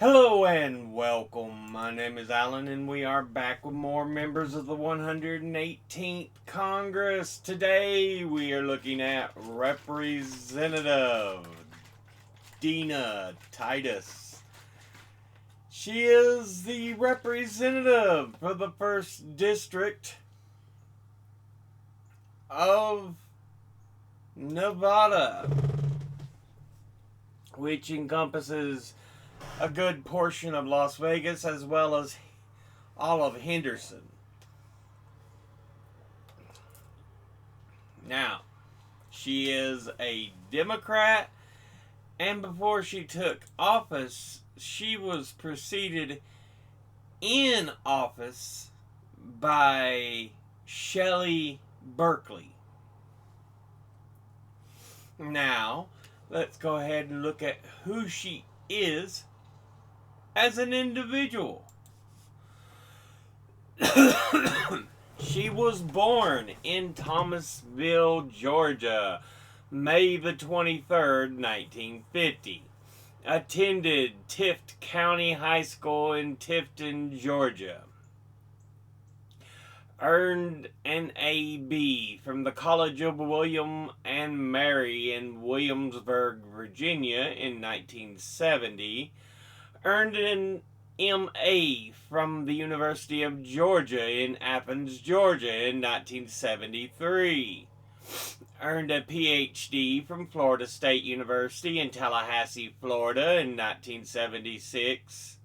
Hello and welcome. My name is Alan, and we are back with more members of the 118th Congress. Today we are looking at Representative Dina Titus. She is the representative for the 1st District of Nevada, which encompasses a good portion of Las Vegas as well as all of Henderson. Now, she is a Democrat, and before she took office, she was preceded in office by Shelley Berkeley. Now, let's go ahead and look at who she is as an individual. She was born in Thomasville, Georgia, May the 23rd, 1950. Attended Tift County High School in Tifton, Georgia. Earned an A.B. from the College of William and Mary in Williamsburg, Virginia in 1970. Earned an M.A. from the University of Georgia in Athens, Georgia in 1973. Earned a Ph.D. from Florida State University in Tallahassee, Florida in 1976.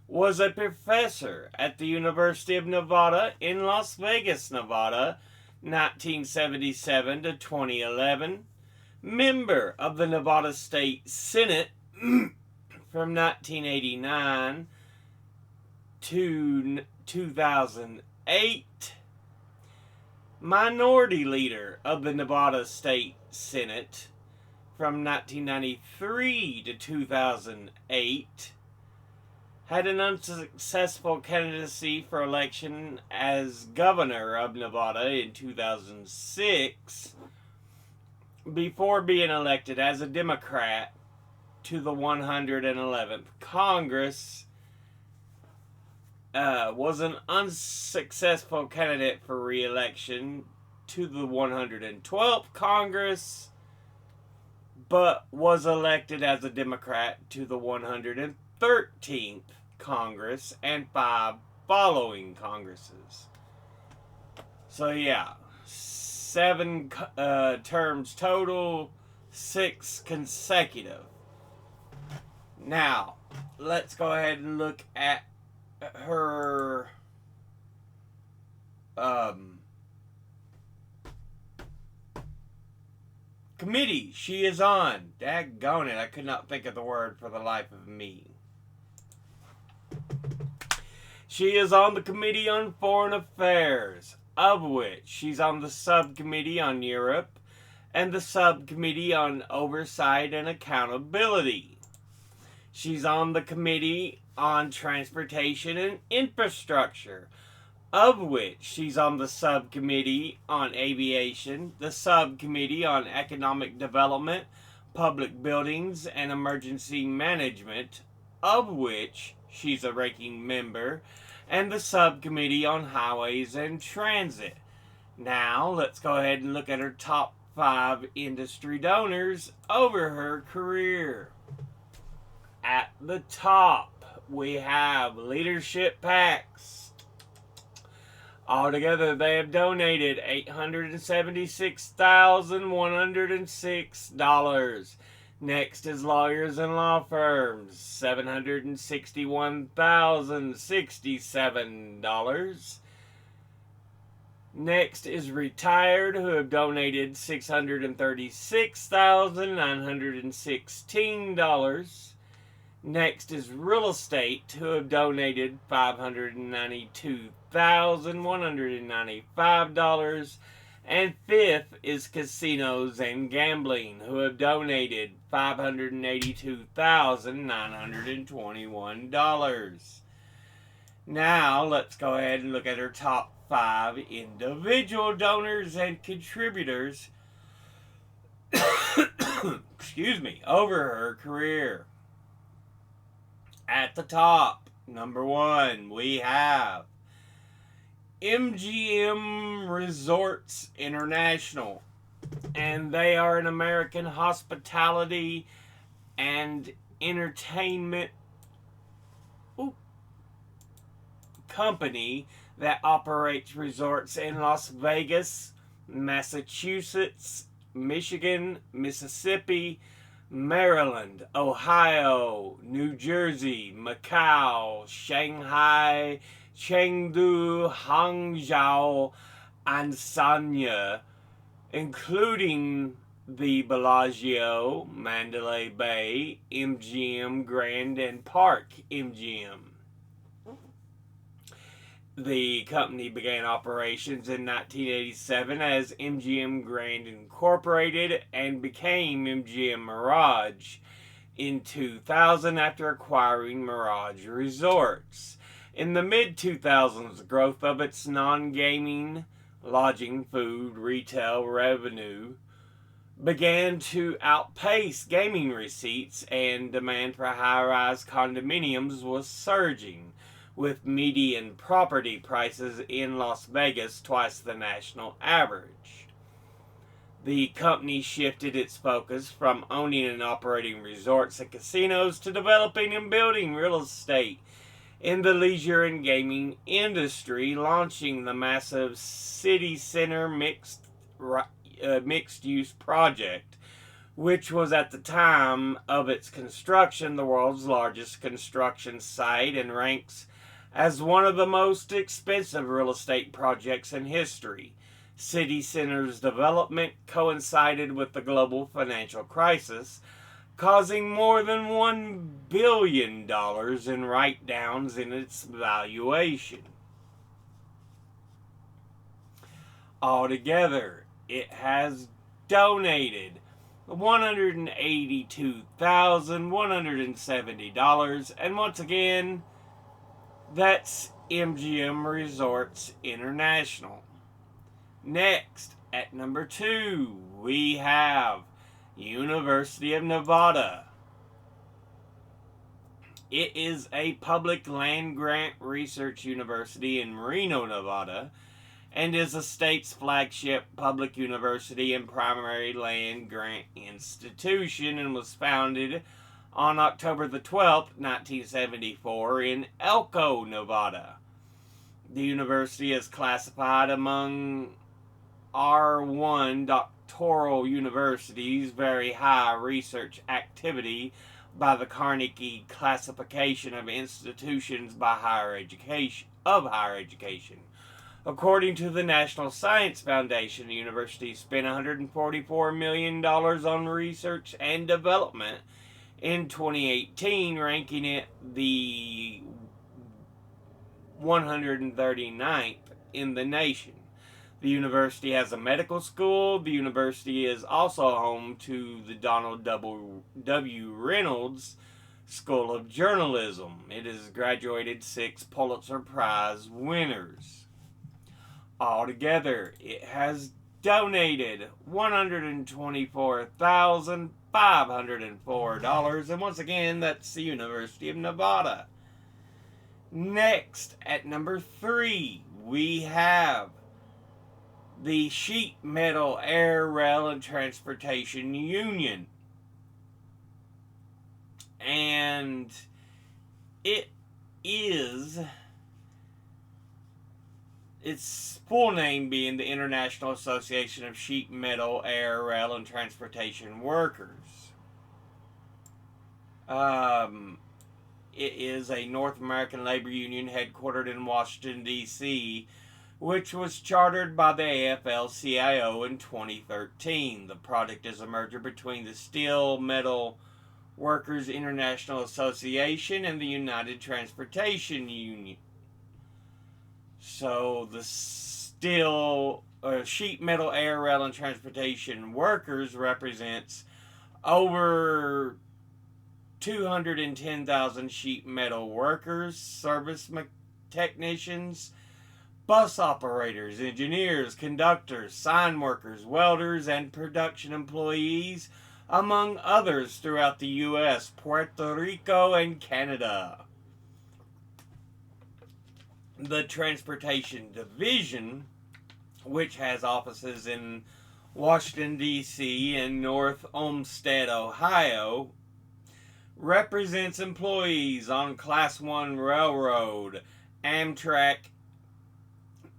Was a professor at the University of Nevada in Las Vegas, Nevada, 1977 to 2011. Member of the Nevada State Senate from 1989 to 2008. Minority Leader of the Nevada State Senate from 1993 to 2008. Had an unsuccessful candidacy for election as governor of Nevada in 2006 before being elected as a Democrat to the 111th Congress. Was an unsuccessful candidate for re-election to the 112th Congress, but was elected as a Democrat to the 113th Congress and 5 following Congresses. So yeah, 7 terms total, 6 consecutive. Now, let's go ahead and look at her committee she is on. Daggone it, I could not think of the word for the life of me. She is on the Committee on Foreign Affairs, of which she's on the Subcommittee on Europe and the Subcommittee on Oversight and Accountability. She's on the Committee on Transportation and Infrastructure, of which she's on the Subcommittee on Aviation, the Subcommittee on Economic Development, Public Buildings, and Emergency Management, of which she's a ranking member, and the Subcommittee on Highways and Transit. Now, let's go ahead and look at her top 5 industry donors over her career. At the top, we have Leadership PACs. Altogether, they have donated $876,106. Next is Lawyers and Law Firms, $761,067. Next is Retired, who have donated $636,916. Next is Real Estate, who have donated $592,195. And 5th is Casinos and Gambling, who have donated $582,921. Now, let's go ahead and look at her top 5 individual donors and contributors excuse me, over her career. At the top, number 1, we have MGM Resorts International. And they are an American hospitality and entertainment company that operates resorts in Las Vegas, Massachusetts, Michigan, Mississippi, Maryland, Ohio, New Jersey, Macau, Shanghai, Chengdu, Hangzhou, and Sanya, including the Bellagio, Mandalay Bay, MGM Grand and Park MGM. The company began operations in 1987 as MGM Grand Incorporated and became MGM Mirage in 2000 after acquiring Mirage Resorts. In the mid-2000s, the growth of its non-gaming, lodging, food, retail revenue began to outpace gaming receipts, and demand for high-rise condominiums was surging, with median property prices in Las Vegas twice the national average. The company shifted its focus from owning and operating resorts and casinos to developing and building real estate in the leisure and gaming industry, launching the massive City Center mixed-use project, which was at the time of its construction the world's largest construction site and ranks as one of the most expensive real estate projects in history. City Center's development coincided with the global financial crisis, causing more than $1 billion in write-downs in its valuation. Altogether, it has donated $182,170, and once again, that's MGM Resorts International. Next, at number 2, we have University of Nevada. It is a public land-grant research university in Reno, Nevada, and is the state's flagship public university and primary land-grant institution, and was founded on October the 12th, 1974 in Elko, Nevada. The university is classified among R1 doctoral universities, very high research activity by the Carnegie classification of institutions by higher education. According to the National Science Foundation, the university spent $144 million on research and development in 2018, ranking it the 139th in the nation. The university has a medical school. The university is also home to the Donald W. Reynolds School of Journalism. It has graduated 6 Pulitzer Prize winners. Altogether, it has donated $124,504, and once again, that's the University of Nevada. Next, at number 3, we have the Sheet Metal Air, Rail, and Transportation Union. And it is, its full name being the International Association of Sheet Metal, Air, Rail, and Transportation Workers. It is a North American labor union headquartered in Washington, D.C., which was chartered by the AFL-CIO in 2013. The project is a merger between the Steel Metal Workers International Association and the United Transportation Union. So the sheet metal, air, rail, and transportation workers represents over 210,000 sheet metal workers, service technicians, bus operators, engineers, conductors, sign workers, welders, and production employees among others throughout the U.S., Puerto Rico, and Canada. The Transportation Division, which has offices in Washington, D.C. and North Olmsted, Ohio, represents employees on Class 1 Railroad, Amtrak,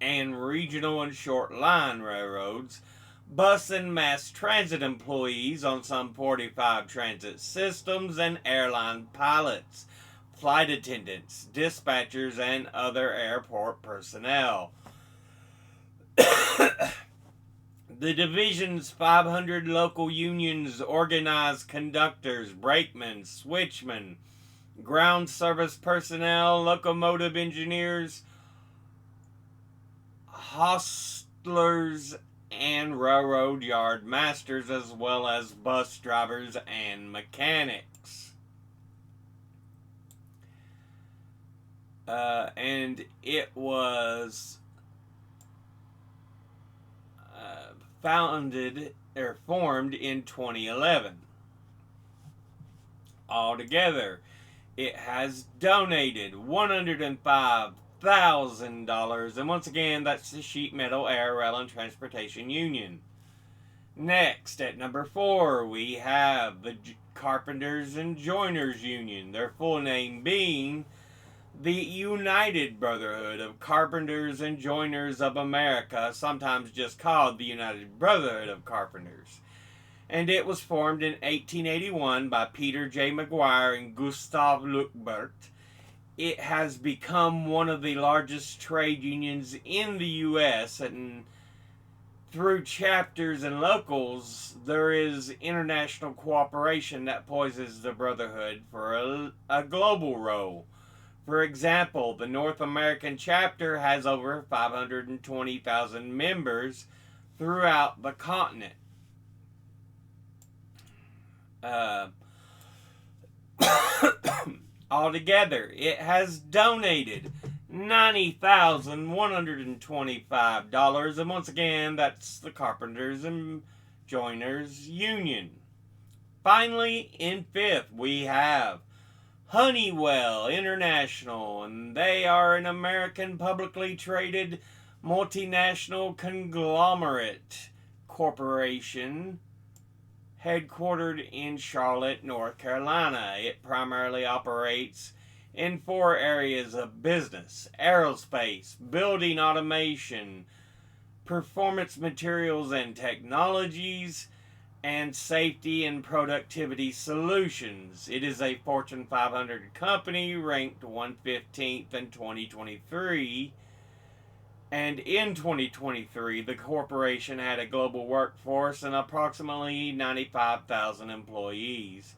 and regional and short line railroads, bus and mass transit employees on some 45 transit systems, and airline pilots, flight attendants, dispatchers, and other airport personnel. The division's 500 local unions organize conductors, brakemen, switchmen, ground service personnel, locomotive engineers, hostlers, and railroad yard masters, as well as bus drivers and mechanics. And it was formed in 2011. Altogether, it has donated $105,000, and once again, that's the Sheet Metal, Air, Rail, and Transportation Union. Next, at number 4, we have the Carpenters and Joiners Union, their full name being the United Brotherhood of Carpenters and Joiners of America, sometimes just called the United Brotherhood of Carpenters. And it was formed in 1881 by Peter J. McGuire and Gustav Luckbert. It has become one of the largest trade unions in the U.S., and through chapters and locals, there is international cooperation that poises the Brotherhood for a global role. For example, the North American chapter has over 520,000 members throughout the continent. Altogether, it has donated $90,125, and once again, that's the Carpenters and Joiners Union. Finally, in 5th, we have Honeywell International, and they are an American publicly traded multinational conglomerate corporation headquartered in Charlotte, North Carolina. It primarily operates in 4 areas of business: aerospace, building automation, performance materials and technologies, and safety and productivity solutions. It is a Fortune 500 company ranked 115th in 2023. And in 2023, the corporation had a global workforce and approximately 95,000 employees.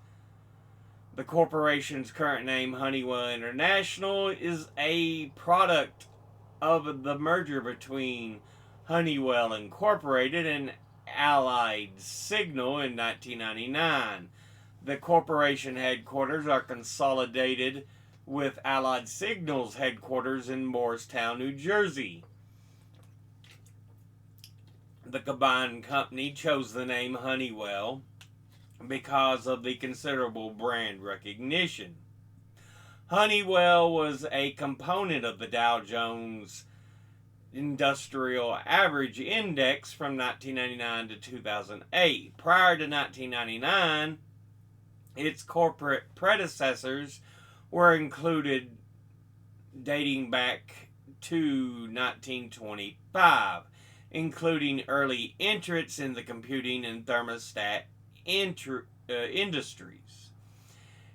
The corporation's current name, Honeywell International, is a product of the merger between Honeywell Incorporated and Allied Signal in 1999. The corporation headquarters are consolidated with Allied Signal's headquarters in Morristown, New Jersey. The combined company chose the name Honeywell because of the considerable brand recognition. Honeywell was a component of the Dow Jones Industrial Average Index from 1999 to 2008. Prior to 1999, its corporate predecessors were included dating back to 1925, including early entrants in the computing and thermostat industries.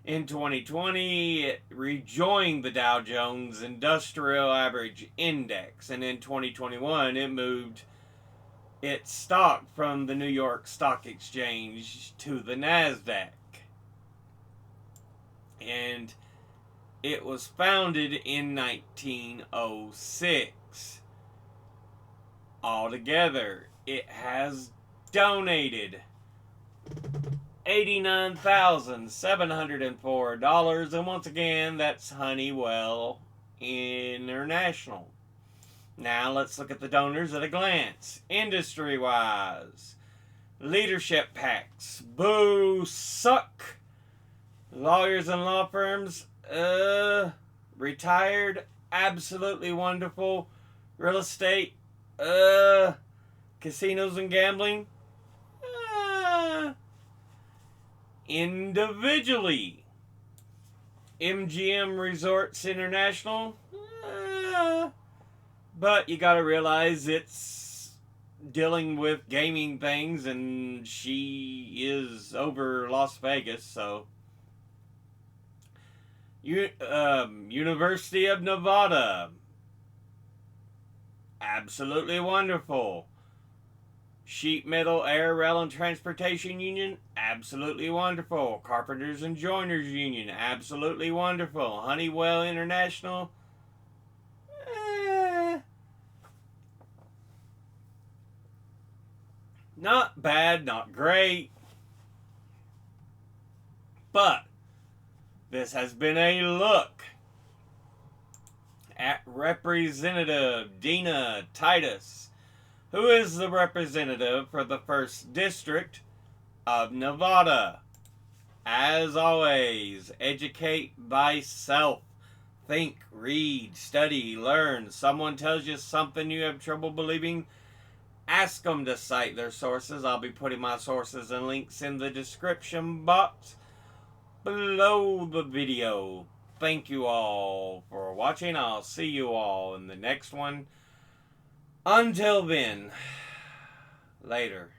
In 2020, it rejoined the Dow Jones Industrial Average Index, and in 2021, it moved its stock from the New York Stock Exchange to the NASDAQ. And it was founded in 1906. Altogether, it has donated $89,704, and once again, that's Honeywell International. Now let's look at the donors at a glance. Industry-wise, Leadership packs. Boo. Suck. Lawyers and law firms. Retired. Absolutely wonderful. Real estate. Casinos and gambling. Individually. MGM Resorts International. But you gotta realize it's dealing with gaming things, and she is over Las Vegas, so. University of Nevada. Absolutely wonderful. Sheet Metal Air Rail and Transportation Union. Absolutely wonderful. Carpenters and Joiners Union. Absolutely wonderful. Honeywell International. Not bad, not great. But this has been a look at Representative Dina Titus, who is the representative for the 1st District of Nevada. As always, educate thyself. Think, read, study, learn. Someone tells you something you have trouble believing, ask them to cite their sources. I'll be putting my sources and links in the description box below the video. Thank you all for watching. I'll see you all in the next one. Until then, later.